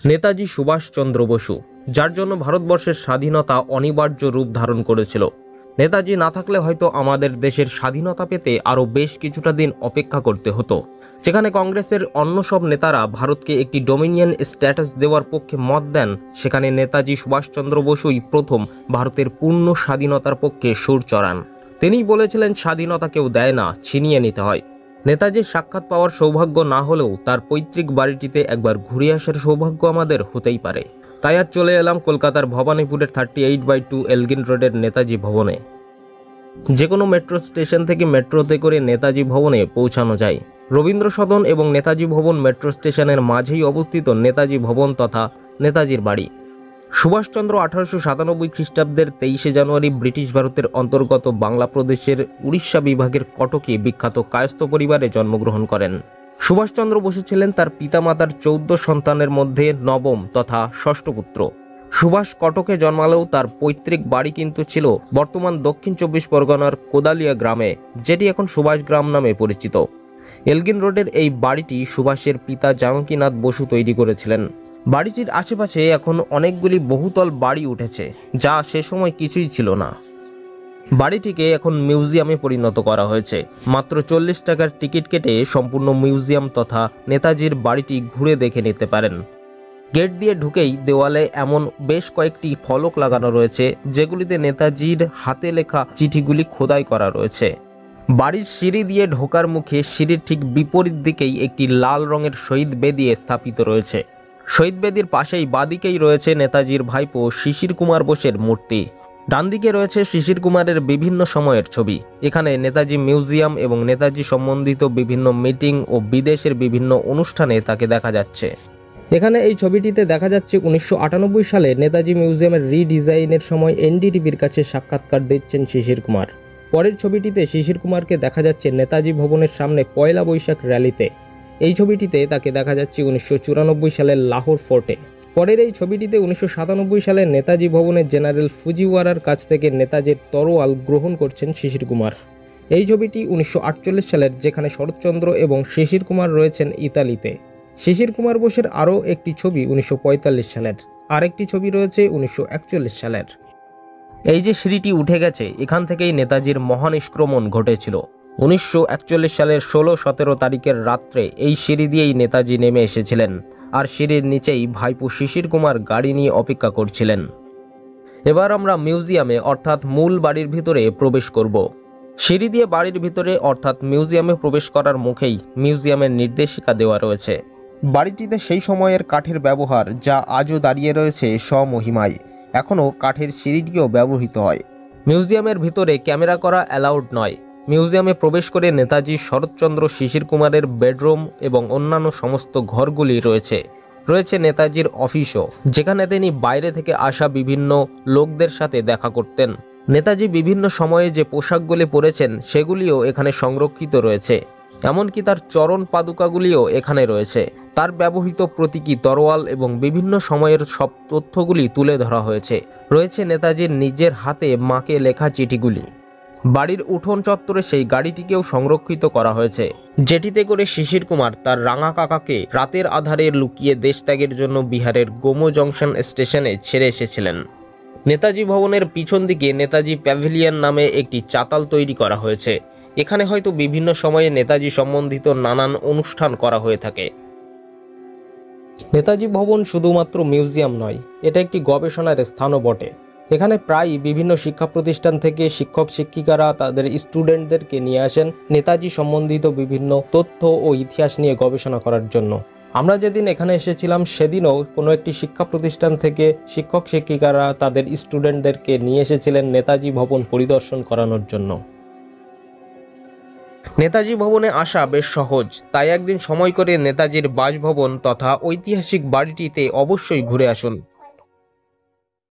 নেতাজি সুভাষচন্দ্র বসু, যার জন্য ভারতবর্ষের স্বাধীনতা অনিবার্য রূপ ধারণ করেছিল। নেতাজি না থাকলে হয়তো আমাদের দেশের স্বাধীনতা পেতে আরও বেশ কিছুটা দিন অপেক্ষা করতে হতো। যেখানে কংগ্রেসের অন্য সব নেতারা ভারতকে একটি ডোমিনিয়ন স্ট্যাটাস দেওয়ার পক্ষে মত দেন, সেখানে নেতাজি সুভাষচন্দ্র বসুই প্রথম ভারতের পূর্ণ স্বাধীনতার পক্ষে সুর চড়ান। তিনিই বলেছিলেন, স্বাধীনতা কেউ দেয় না, ছিনিয়ে নিতে হয়। নেতাজির সাক্ষাৎ পাওয়ার সৌভাগ্য না হলেও তার পৈতৃক বাড়িটিতে একবার ঘুরে আসার সৌভাগ্য আমাদের হতেই পারে। তাই আজ চলে এলাম কলকাতার ভবানীপুরের 38/2 এলগিন রোডের নেতাজি ভবনে। যে কোনো মেট্রো স্টেশন থেকে মেট্রোতে করে নেতাজি ভবনে পৌঁছানো যায়। রবীন্দ্র সদন এবং নেতাজি ভবন মেট্রো স্টেশনের মাঝেই অবস্থিত নেতাজি ভবন তথা নেতাজির বাড়ি। সুভাষচন্দ্র 1897 খ্রিস্টাব্দের 23শে জানুয়ারি ব্রিটিশ ভারতের অন্তর্গত বাংলা প্রদেশের উড়িষ্যা বিভাগের কটকে বিখ্যাত কায়স্থ পরিবারে জন্মগ্রহণ করেন। সুভাষচন্দ্র বসু ছিলেন তার পিতামাতার 14 সন্তানের মধ্যে নবম তথা ষষ্ঠ পুত্র। সুভাষ কটকে জন্মালেও তার পৈতৃক বাড়ি কিন্তু ছিল বর্তমান দক্ষিণ 24 পরগনার কোদালিয়া গ্রামে, যেটি এখন সুভাষ গ্রাম নামে পরিচিত। এলগিন রোডের এই বাড়িটি সুভাষের পিতা জানকীনাথ বসু তৈরি করেছিলেন। বাড়িটির আশেপাশে এখন অনেকগুলি বহুতল বাড়ি উঠেছে, যা সে সময় কিছুই ছিল না। বাড়িটিকে এখন মিউজিয়ামে পরিণত করা হয়েছে। মাত্র 40 টাকার টিকিট কেটে সম্পূর্ণ মিউজিয়াম তথা নেতাজির বাড়িটি ঘুরে দেখে নিতে পারেন। গেট দিয়ে ঢুকেই দেওয়ালে এমন বেশ কয়েকটি ফলক লাগানো রয়েছে, যেগুলিতে নেতাজির হাতে লেখা চিঠিগুলি খোদাই করা রয়েছে। বাড়ির সিঁড়ি দিয়ে ঢোকার মুখে সিঁড়ির ঠিক বিপরীত দিকেই একটি লাল রঙের শহীদ বেদি স্থাপিত রয়েছে। শহীদ বেদির পাশেই বাদিকেই রয়েছে নেতাজির ভাইপো শিশির কুমার বোসের মূর্তি। ডান দিকে রয়েছে শিশির কুমারের বিভিন্ন সময়ের ছবি। এখানে নেতাজি মিউজিয়াম এবং নেতাজি সম্বন্ধিত বিভিন্ন মিটিং ও বিদেশের বিভিন্ন অনুষ্ঠানে তাকে দেখা যাচ্ছে। এখানে এই ছবিটিতে দেখা যাচ্ছে 1998 সালে নেতাজি মিউজিয়ামের রিডিজাইনের সময় এনডিটিভির কাছে সাক্ষাৎকার দিচ্ছেন শিশির কুমার। পরের ছবিটিতে শিশির কুমারকে দেখা যাচ্ছে নেতাজি ভবনের সামনে পয়লা বৈশাখ র্যালিতে। এই ছবিটিতে তাকে দেখা যাচ্ছে 1994 সালের লাহোর ফোর্টে। পরের এই ছবিটিতে 1997 সালে নেতাজি ভবনের জেনারেল ফুজিওয়ারার কাছ থেকে নেতাজির তরোয়াল গ্রহণ করছেন শিশির কুমার। এই ছবিটি 1948 সালের, যেখানে শরৎচন্দ্র এবং শিশির কুমার রয়েছেন ইতালিতে। শিশির কুমার বোসের আরও একটি ছবি 1945 সালের, আরেকটি ছবি রয়েছে 1941 সালের। এই যে সিঁড়িটি উঠে গেছে, এখান থেকেই নেতাজির মহানিষ্ক্রমণ ঘটেছিল। 1941 সালের 16-17 তারিখের রাত্রে এই সিঁড়ি দিয়েই নেতাজি নেমে এসেছিলেন, আর সিঁড়ির নিচেই ভাইপো শিশির কুমার গাড়ি নিয়ে অপেক্ষা করছিলেন। এবার আমরা মিউজিয়ামে অর্থাৎ মূল বাড়ির ভিতরে প্রবেশ করব। সিঁড়ি দিয়ে বাড়ির ভিতরে অর্থাৎ মিউজিয়ামে প্রবেশ করার মুখেই মিউজিয়ামের নির্দেশিকা দেওয়া রয়েছে। বাড়িটিতে সেই সময়ের কাঠের ব্যবহার, যা আজও দাঁড়িয়ে রয়েছে স্বমহিমায়। এখনও কাঠের সিঁড়িটিও ব্যবহৃত হয়। মিউজিয়ামের ভিতরে ক্যামেরা করা অ্যালাউড নয়। মিউজিয়ামে প্রবেশ করে নেতাজি শরৎচন্দ্র শিশির কুমারের বেডরুম এবং অন্যান্য সমস্ত ঘরগুলি রয়েছে। রয়েছে নেতাজির অফিসও, যেখানে তিনি বাইরে থেকে আসা বিভিন্ন লোকদের সাথে দেখা করতেন। নেতাজি বিভিন্ন সময়ে যে পোশাকগুলি পরেছেন সেগুলিও এখানে সংরক্ষিত রয়েছে। এমনকি তার চরণ পাদুকাগুলিও এখানে রয়েছে। তার ব্যবহৃত প্রতীকী তরোয়াল এবং বিভিন্ন সময়ের সব তথ্যগুলি তুলে ধরা হয়েছে। রয়েছে নেতাজির নিজের হাতে মাকে লেখা চিঠিগুলি। বাড়ির উঠোন চত্বরে সেই গাড়িটিকেও সংরক্ষিত করা হয়েছে, যেটিতে করে শিশির কুমার তার রাঙা কাকাকে রাতের আধারে লুকিয়ে দেশত্যাগের জন্য বিহারের গোমো জংশন স্টেশনে ছেড়ে এসেছিলেন। নেতাজি ভবনের পিছন দিকে নেতাজি প্যাভিলিয়ন নামে একটি চাতাল তৈরি করা হয়েছে। এখানে হয়তো বিভিন্ন সময়ে নেতাজি সম্বন্ধিত নানান অনুষ্ঠান করা হয়ে থাকে। নেতাজি ভবন শুধুমাত্র মিউজিয়াম নয়, এটা একটি গবেষণার স্থানও বটে। এখানে প্রায়ই বিভিন্ন শিক্ষা প্রতিষ্ঠান থেকে শিক্ষক শিক্ষিকারা তাদের স্টুডেন্টদেরকে নিয়ে আসেন নেতাজি সম্বন্ধিত বিভিন্ন তথ্য ও ইতিহাস নিয়ে গবেষণা করার জন্য। আমরা যেদিন এখানে এসেছিলাম সেদিনও কোনো একটি শিক্ষা প্রতিষ্ঠান থেকে শিক্ষক শিক্ষিকারা তাদের স্টুডেন্টদেরকে নিয়ে এসেছিলেন নেতাজি ভবন পরিদর্শন করানোর জন্য। নেতাজি ভবনে আসা বেশ সহজ, তাই একদিন সময় করে নেতাজির বাসভবন তথা ঐতিহাসিক বাড়িটিতে অবশ্যই ঘুরে আসুন।